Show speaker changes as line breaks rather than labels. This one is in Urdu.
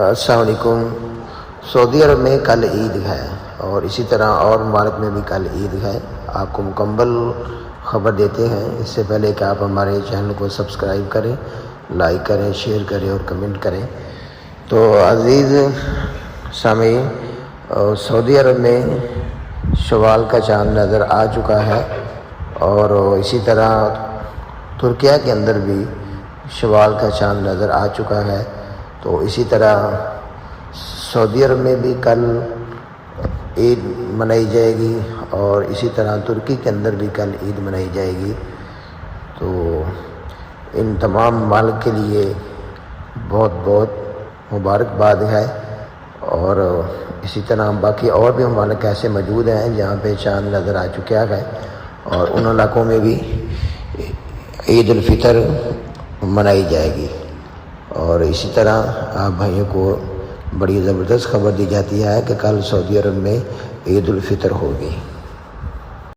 السلام علیکم۔ سعودی عرب میں کل عید ہے اور اسی طرح اور ممالک میں بھی کل عید ہے۔ آپ کو مکمل خبر دیتے ہیں۔ اس سے پہلے کہ آپ ہمارے چینل کو سبسکرائب کریں، لائک کریں، شیئر کریں اور کمنٹ کریں۔ تو عزیز سامعین، سعودی عرب میں شوال کا چاند نظر آ چکا ہے اور اسی طرح ترکیہ کے اندر بھی شوال کا چاند نظر آ چکا ہے۔ تو اسی طرح سعودی عرب میں بھی کل عید منائی جائے گی اور اسی طرح ترکی کے اندر بھی کل عید منائی جائے گی۔ تو ان تمام ممالک کے لیے بہت بہت مبارکباد ہے، اور اسی طرح باقی اور بھی ممالک ایسے موجود ہیں جہاں پہ چاند نظر آ چکا ہے، اور ان علاقوں میں بھی عید الفطر منائی جائے گی۔ اور اسی طرح آپ بھائیوں کو بڑی زبردست خبر دی جاتی ہے کہ کل سعودی عرب میں عید الفطر ہوگی۔